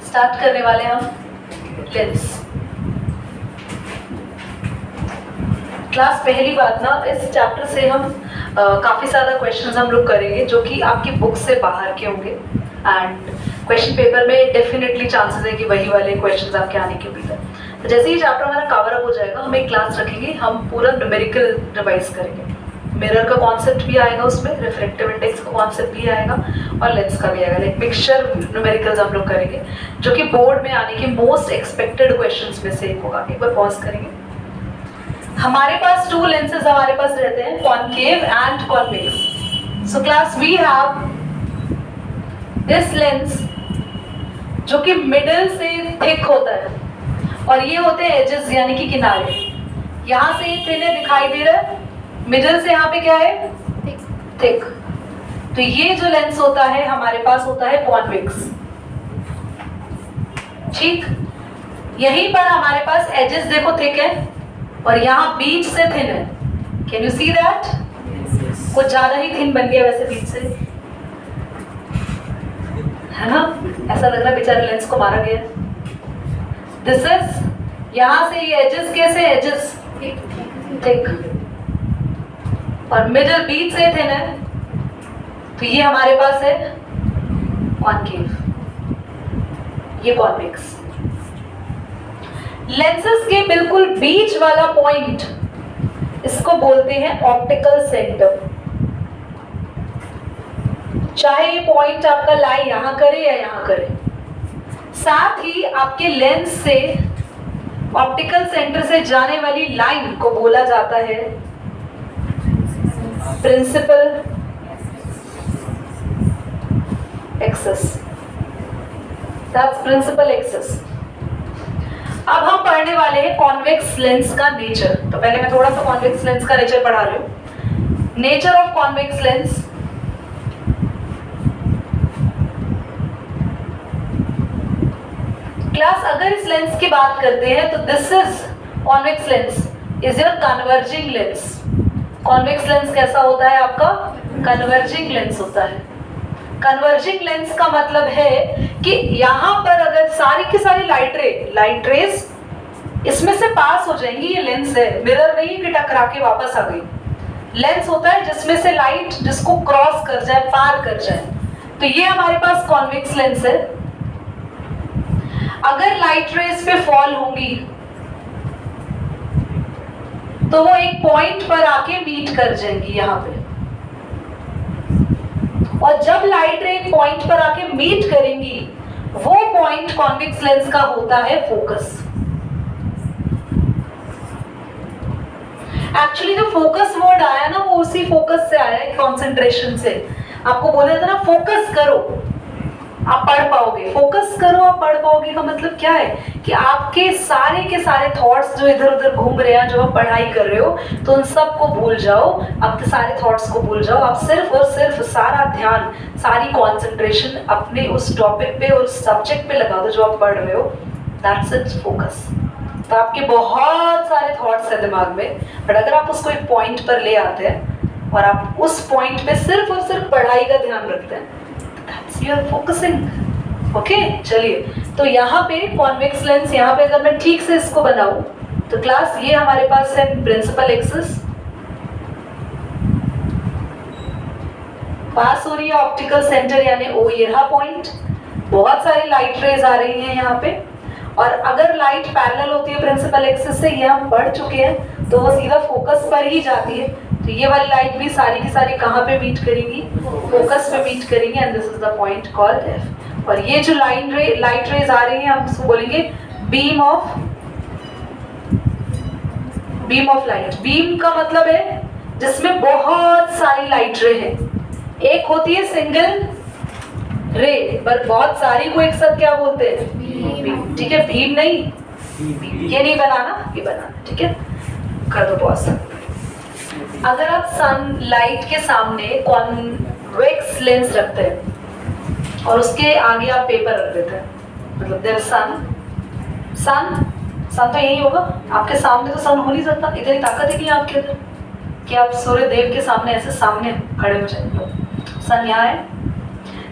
Start करने वाले हैं हम लेंस। क्लास पहली बात ना, इस चैप्टर से हम काफ़ी ज़्यादा क्वेश्चंस हम लोग करेंगे जो कि आपकी बुक से बाहर के होंगे एंड क्वेश्चन पेपर में डेफिनेटली चांसेस है कि वही वाले क्वेश्चंस आपके आने के भी है। तो जैसे ही चैप्टर हमारा कवर अप हो जाएगा हम एक क्लास रखेंगे, हम पूरा न्यूमेरिकल रिवाइज करेंगे। मिरर का कॉन्सेप्ट भी आएगा उसमें, रिफ्रैक्टिव इंडेक्स का कॉन्सेप्ट भी आएगा और लेंस का भी आएगा। लाइक मिक्सचर न्यूमेरिकल्स हम लोग करेंगे जो कि बोर्ड में आने के मोस्ट एक्सपेक्टेड क्वेश्चंस में से एक होगा। एक बार पॉज करेंगे। हमारे पास टू लेंसेज हमारे पास रहते हैं, concave and convex. So class we have this lens जो कि मिडिल से थिक होता है और ये होते हैं एजेस यानी कि किनारे। यहाँ से ये थिन दिखाई दे रहा है, मिडिल से यहाँ पे क्या है थिक। तो ये जो लेंस होता है हमारे पास होता है कॉन्वेक्स। ठीक, यहीं पर हमारे पास एजेस देखो थिक है और यहाँ बीच से थिन है। Can you see that? कुछ ज्यादा ही थिन बन गया वैसे बीच से, है ना? ऐसा लग रहा है बेचारे लेंस को मारा गया। दिस इज, यहाँ से ये एजेस कैसे, एजेस थिक और मिडिल बीच से थिन है, तो ये हमारे पास है कॉनकेव, ये कॉन्वेक्स। लेंसेज के बिल्कुल बीच वाला पॉइंट, इसको बोलते हैं ऑप्टिकल सेंटर। चाहे ये पॉइंट आपका लाई यहां करे या यहां करे, साथ ही आपके लेंस से ऑप्टिकल सेंटर से जाने वाली लाइन को बोला जाता है principal axis. That's principal axis. अब हम पढ़ने वाले हैं कॉन्वेक्स लेंस का नेचर। तो पहले मैं थोड़ा सा कॉन्वेक्स लेंस का नेचर पढ़ा रही हूँ। Nature of convex lens, class अगर इस लेंस की बात करते हैं तो this is convex lens is your converging lens. Convex lens कैसा होता है आपका? कन्वर्जिंग लेंस होता है। कन्वर्जिंग लेंस का मतलब है कि यहाँ पर अगर सारी की सारी लाइट रेज इसमें से पास हो जाएंगी, ये लेंस है, मिरर नहीं कि टकरा के वापस आ गई। लेंस होता है जिसमें से लाइट जिसको क्रॉस कर जाए, पार कर जाए, तो ये हमारे पास कॉन्वेक्स लेंस है। अगर लाइट रेज पे फॉल होंगी तो वो एक पॉइंट पर आके मीट कर जाएंगी यहाँ पे, और जब लाइट रे एक पॉइंट पर आके मीट करेंगी वो पॉइंट कॉन्वेक्स लेंस का होता है फोकस। एक्चुअली जो फोकस वर्ड आया ना वो उसी फोकस से आया है, कंसंट्रेशन से। आपको बोला था ना फोकस करो आप पढ़ पाओगे, फोकस करो आप पढ़ पाओगे का मतलब क्या है कि आपके सारे के सारे थॉट्स जो इधर उधर घूम रहे हैं, जो आप पढ़ाई कर रहे हो, तो उन सब को भूल जाओ, आपके सारे थॉट्स को भूल जाओ। आप सिर्फ और सिर्फ सारा ध्यान, सारी कंसंट्रेशन अपने उस टॉपिक पे और उस सब्जेक्ट पे लगा दो जो आप पढ़ रहे हो। That's it focus. तो आपके बहुत सारे थॉट्स है दिमाग में, बट अगर आप उसको एक पॉइंट पर ले आते हैं और आप उस पॉइंट पे सिर्फ और सिर्फ पढ़ाई का ध्यान रखते हैं, that's your focusing. Okay, चलिए, तो यहाँ पे कॉन्वेक्स लेंस, यहाँ पे अगर मैं ठीक से इसको बनाऊं तो क्लास ये हमारे पास है प्रिंसिपल एक्सिस, पास हो रही है ऑप्टिकल सेंटर यानी ओ ये रहा पॉइंट। बहुत सारी लाइट रेज आ रही हैं यहाँ पे, और अगर लाइट पैरेलल होती है प्रिंसिपल एक्सिस से, ये हम पढ़ चुके हैं, तो वो सीधा फोकस पर ही जाती है। तो ये वाली लाइट भी सारी की सारी कहाँ पे मीट करेंगी? फोकस पे मीट करेंगे, and this is the point called F. और ये जो लाइट रेज आ रही है हम उसको बोलेंगे बीम ऑफ लाइट। बीम का मतलब है जिसमें बहुत सारी लाइट रे है। एक होती है सिंगल रे, पर बहुत सारी को एक साथ क्या बोलते हैं? बीम। ठीक है, भीम नहीं, ये नहीं बनाना, ये बनाना। ठीक है, कर दो पॉज। अगर आप सनलाइट के सामने कॉन्वेक्स लेंस रखते हैं और उसके आगे आप पेपर रख देते हैं, मतलब देयर सन तो यही होगा आपके सामने, तो सन हो नहीं सकता। इतनी ताकत है कि आपके अंदर कि आप सूर्य देव के सामने ऐसे सामने खड़े हो जाएंगे। सन यहाँ है,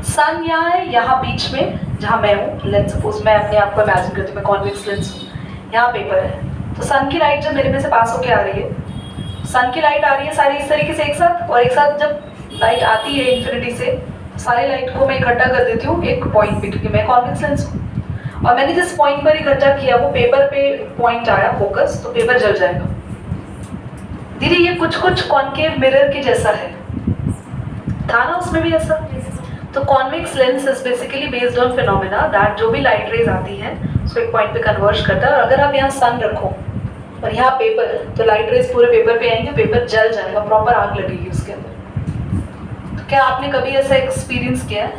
सन यहाँ है, यहाँ बीच में जहाँ मैं हूँ, लेट्स सपोज मैं अपने आप को इमेजिन करती हूँ मैं कॉन्वेक्स लेंस हूँ, यहाँ पेपर है, तो सन की लाइट जब मेरे में से पास होके आ रही है, सन की लाइट आ रही है सारी इस तरीके से एक साथ, और एक साथ जब लाइट आती है इन्फिनिटी से, सारी लाइट को मैं इकट्ठा कर देती हूँ एक पॉइंट पे, क्योंकि मैं कॉन्वेक्स लेंस हूँ, और मैंने जिस पॉइंट पर इकट्ठा किया वो पेपर पे पॉइंट आया फोकस, तो पेपर जल जाएगा। दीदी ये कुछ कुछ कॉन्केव मिरर के जैसा है, था ना उसमें भी ऐसा? तो convex lens is basically based on phenomena that जो भी लाइट रेज आती है उसको एक पॉइंट पे कन्वर्ज करता है, और अगर आप यहाँ सन रखो और यहाँ पेपर, तो लाइट रेज पूरे पेपर पे आएंगे, पेपर जल जाएगा, प्रॉपर आग लगेगी उसके अंदर। तो क्या आपने कभी ऐसा एक्सपीरियंस किया है,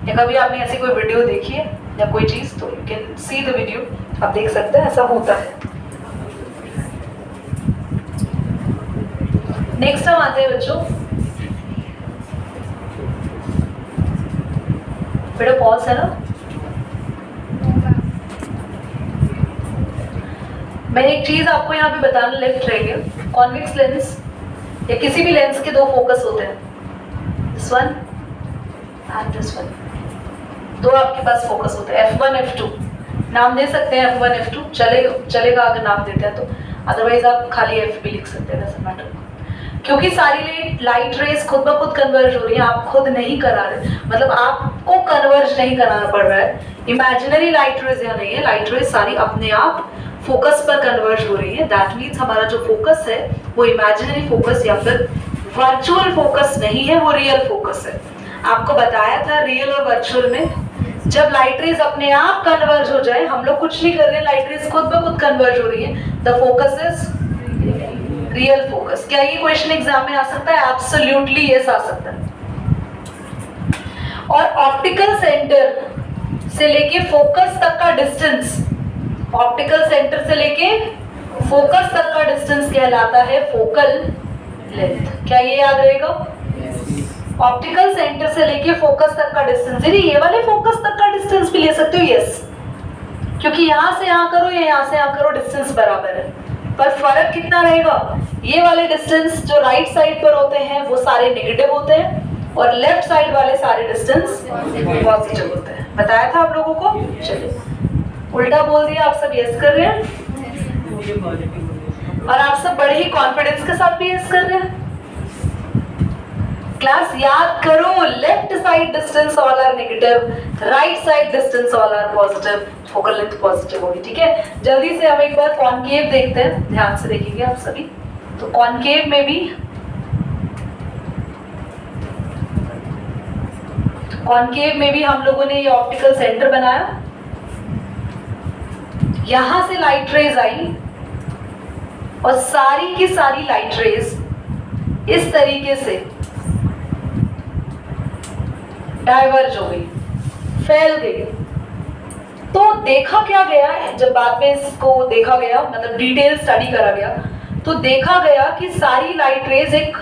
या कभी आपने ऐसी कोई वीडियो देखी है या कोई चीज? तो you can see the video, आप देख सकते हैं ऐसा होता है। नेक्स्ट हम आते हैं बच्चों, बेटा पॉज है ना, मैं एक चीज आपको यहाँ पे बताना लेफ्ट रह गया। कॉन्वेक्स लेंस या किसी भी लेंस के दो फोकस होते हैं, this one and this one, दो आपके पास फोकस होते हैं, F1 F2 नाम दे सकते हैं, F1 F2 चलेगा अगर नाम देते हैं तो, अदरवाइज आप खाली F भी लिख सकते हैं, डजंट मैटर। क्योंकि सारी लाइट रेज खुद ब खुद कन्वर्ज हो रही है, आप खुद नहीं करा रहे, मतलब आपको कन्वर्ज नहीं कराना पड़ रहा है, इमेजिनरी लाइट रेज या नहीं है, लाइट रेज सारी अपने आप फोकस पर कन्वर्ज हो रही है। दैट मीन्स हमारा जो फोकस है वो इमेजिनरी फोकस या फिर वर्चुअल फोकस नहीं है, वो रियल फोकस है। आपको बताया था रियल और वर्चुअल में जब लाइट रेज अपने आप कन्वर्ज हो जाए, हम लोग कुछ नहीं कर रहे, लाइट रेज खुद ब खुद कन्वर्ज हो रही है, the focus is real focus. क्या ये क्वेश्चन एग्जाम में आ सकता है? एब्सोल्युटली यस आ सकता है। और ऑप्टिकल सेंटर से लेके फोकस तक का डिस्टेंस, ऑप्टिकल सेंटर से लेके फोकस तक का डिस्टेंस कहलाता है फोकल लेंथ। क्या ये याद रहेगा? ऑप्टिकल सेंटर से लेके फोकस तक का डिस्टेंस, यदि ये वाले फोकस तक का डिस्टेंस भी ले सकते हो, यस, क्योंकि यहां से यहां करो या यहां से यहां करो डिस्टेंस बराबर है, पर फर्क कितना रहेगा? ये वाले डिस्टेंस जो राइट साइड पर होते हैं वो सारे नेगेटिव होते हैं, और लेफ्ट साइड वाले सारे डिस्टेंस पॉजिटिव होते हैं। बताया था आप लोगों को? चलिए उल्टा बोल दिया, आप सब यस कर रहे हैं, और आप सब बड़े ही कॉन्फिडेंस के साथ भी यस कर रहे हैं। क्लास याद करो, left side distance all are negative, right side distance all are positive, focal length positive होगी। ठीक है, जल्दी से हम एक बार कॉनकेव देखते हैं, ध्यान से देखिएगा आप सभी। तो कॉनकेव में भी हम लोगों ने ये ऑप्टिकल सेंटर बनाया, यहां से लाइट रेज आई और सारी की सारी लाइट रेज इस तरीके से डाइवर्ज हो गई, फैल गई। तो देखा क्या गया, जब बाद में इसको देखा गया, मतलब डिटेल स्टडी करा गया, तो देखा गया कि सारी लाइट रेज एक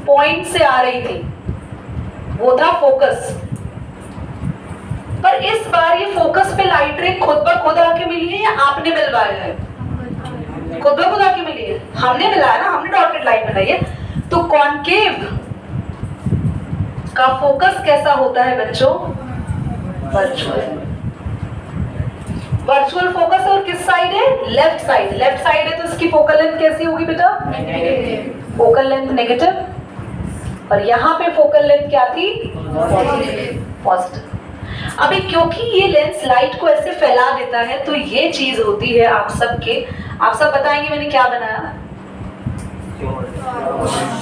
पॉइंट से आ रही थी, वो था फोकस। पर इस बार ये फोकस पे लाइट रे खुद ब खुद आके मिली है या आपने मिलवाया है? खुद ब खुद आके मिली है, हमने मिलाया ना, हमने डॉटेड लाइन बनाई है। तो कॉनकेव का फोकस कैसा होता है बच्चों? Virtual focus. और किस साइड है? Left side. लेफ्ट साइड है तो इसकी फोकल लेंथ कैसी होगी बेटा? Focal length negative. और यहाँ पे फोकल लेंथ क्या थी? पॉजिटिव। अभी क्योंकि ये लेंस लाइट को ऐसे फैला देता है, तो ये चीज होती है आप सब बताएंगे मैंने क्या बनाया।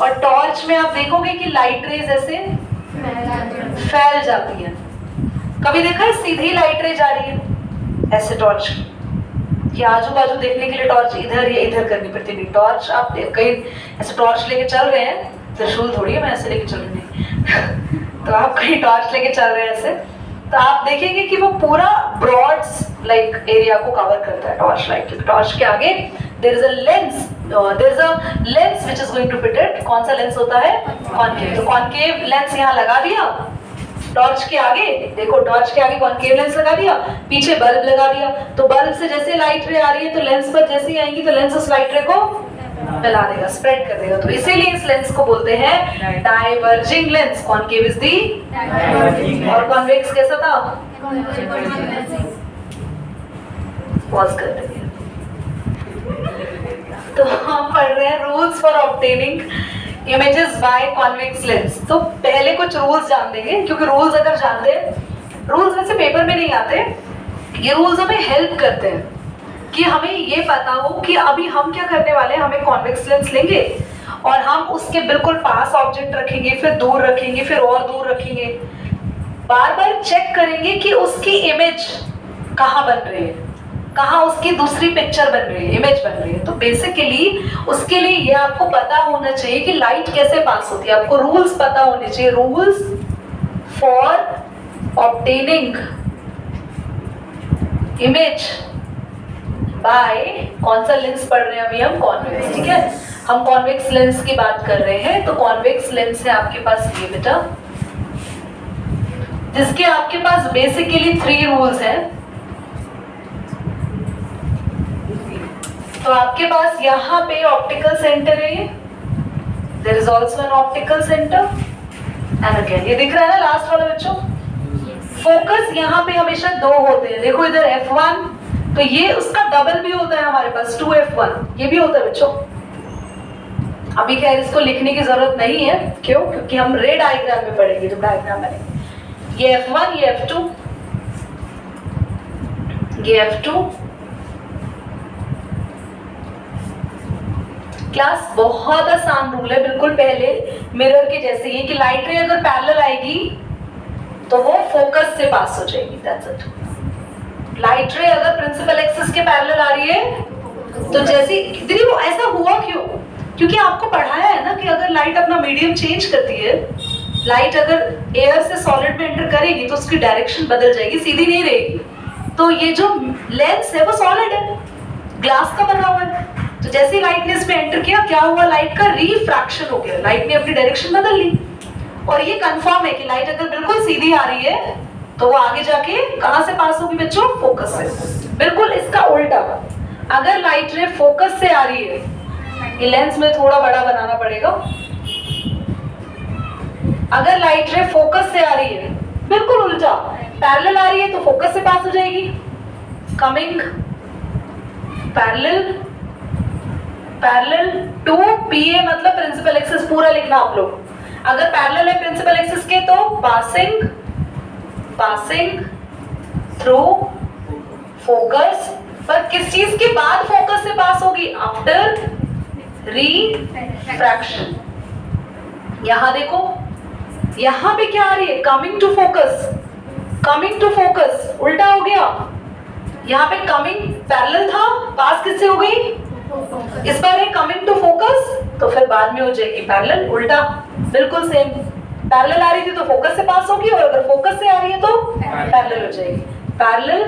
और टॉर्च में आप देखोगे कि लाइट रेज ऐसे फैल जाती है। कभी देखा है सीधी लाइट रेज आ रही है ऐसे टॉर्च की, कि आजू बाजू देखने के लिए टॉर्च इधर या इधर करनी पड़ती है। टॉर्च आप कहीं ऐसे टॉर्च लेके चल रहे हैं, त्रिशूल थोड़ी है मैं ऐसे लेके चल रही हूँ तो आप कहीं टॉर्च लेके चल रहे हैं ऐसे, तो आप देखेंगे कि वो पूरा ब्रॉड लाइक एरिया को कवर करता है टॉर्च लाइट। क्योंकि टॉर्च के आगे there is a lens which is going to fit it. कौन सा लेंस होता है? कॉनकेव। तो कॉनकेव लेंस यहाँ लगा दिया टॉर्च के आगे, देखो टॉर्च के आगे कॉनकेव लेंस लगा दिया, पीछे बल्ब लगा दिया। तो बल्ब से जैसे लाइट रे आ रही है तो लेंस पर जैसे ही आएंगी तो लेंस उस लाइट रे को फैला देगा, स्प्रेड कर देगा। तो इसीलिए इस लेंस को बोलते हैं diverging lens. Concave is the और कॉन्वेक्स कैसा था? पॉज कर देंगे। तो हम पढ़ रहे हैं rules for obtaining images by convex lens. तो पहले कुछ रूल्स जान देंगे, क्योंकि रूल्स अगर जानते हैं, रूल्स वैसे पेपर में नहीं आते, ये रूल्स हमें हेल्प करते हैं कि हमें ये पता हो कि अभी हम क्या करने वाले हैं। हमें कॉन्वेक्स लेंस लेंगे और हम उसके बिल्कुल पास ऑब्जेक्ट रखेंगे, फिर दूर रखेंगे, फिर और दूर रखेंगे, बार बार चेक करेंगे कि उसकी इमेज कहाँ बन रही है, कहाँ उसकी दूसरी पिक्चर बन रही है, इमेज बन रही है। तो बेसिकली उसके लिए ये आपको पता होना चाहिए कि लाइट कैसे पास होती है। आपको रूल्स पता होने चाहिए, rules for obtaining image by, कौन सा लेंस पढ़ रहे हैं अभी हम? कॉन्वेक्स। ठीक है, हम कॉन्वेक्स लेंस की बात कर रहे हैं। तो कॉन्वेक्स लेंस है आपके पास ये बेटा, जिसके आपके पास बेसिकली 3 रूल्स हैं। तो आपके पास यहाँ पे ऑप्टिकल सेंटर है, there is also an optical centre and again ये दिख रहा है ना लास्ट वाला बच्चों? फोकस यहाँ पे हमेशा 2 होते हैं। देखो इधर F1, तो ये उसका डबल भी होता है हमारे पास 2F1, ये भी होता है बच्चों। अभी खैर इसको लिखने की जरूरत नहीं है, क्यों? क्योंकि हम रे डायग्राम में पढ़ेंगे, जब डायग्राम बनेंगे। ये F1, ये F2, ये F2। क्लास बहुत आसान रूल है, बिल्कुल पहले मिरर के जैसे ही, कि लाइट रे अगर पैरेलल आएगी तो वो फोकस से पास हो जाएगी, दैट्स इट। लाइट रे अगर प्रिंसिपल एक्सिस के पैरेलल आ रही है तो जैसे दीदी वो ऐसा हुआ क्यों? क्योंकि आपको पढ़ाया है ना कि अगर लाइट अपना मीडियम चेंज करती है, लाइट अगर एयर से सॉलिड में एंटर करेगी तो उसकी डायरेक्शन बदल जाएगी, सीधी नहीं रहेगी। तो ये जो लेंस है वो सॉलिड है, ग्लास का बना हुआ है। तो जैसे लाइट ने इसमें एंटर किया, क्या हुआ? लाइट का रिफ्रैक्शन हो गया, लाइट ने अपनी डायरेक्शन बदल ली। और ये कंफर्म है कि लाइट अगर बिल्कुल सीधी आ रही है तो वो आगे जाके कहां से पास होगी बच्चों? फोकस से। बिल्कुल इसका उल्टा, अगर लाइट रे फोकस से आ रही है, ये लेंस में थोड़ा बड़ा बनाना पड़ेगा, अगर लाइट रे फोकस से आ रही है, बिल्कुल उल्टा पैरेलल आ रही है तो फोकस से पास हो जाएगी। Coming parallel, parallel to PA मतलब प्रिंसिपल एक्सिस, पूरा लिखना आप लोग। अगर पैरेलल है प्रिंसिपल एक्सिस के तो पासिंग, पासिंग थ्रू फोकस। पर किस चीज के बाद फोकस से पास होगी? After refraction. यहां देखो, यहां पे क्या आ रही है? Coming to focus, coming to focus, उल्टा हो गया। यहाँ पे कमिंग पैरेलल था, पास किससे हो गई? इस बार है कमिंग टू फोकस, तो फिर बाद में हो जाएगी पैरेलल, उल्टा बिल्कुल सेम। पैरेलल आ रही थी तो फोकस से पास होगी, और अगर फोकस से आ रही है तो पैरेलल हो जाएगी। Parallel,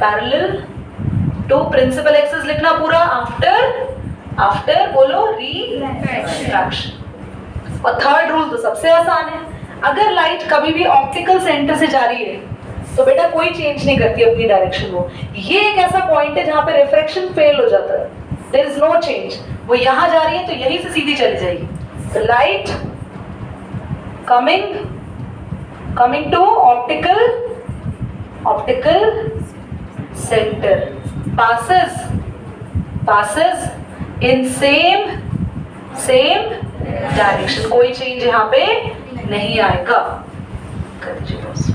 parallel to principal axis लिखना पूरा। आफ्टर, आफ्टर बोलो रिफ्रैक्शन। और थर्ड रूल तो सबसे आसान है, अगर लाइट कभी भी ऑप्टिकल सेंटर से जा रही है तो बेटा कोई चेंज नहीं करती अपनी डायरेक्शन। वो ये एक ऐसा पॉइंट है जहां पे रिफ्रैक्शन फेल हो जाता है, देयर इज नो चेंज। वो यहां जा रही है तो यहीं से सीधी चली जाएगी। तो light coming, coming to optical, optical centre, passes, passes in same, same direction. कोई चेंज यहाँ पे नहीं आएगा। कर दीजिए बस।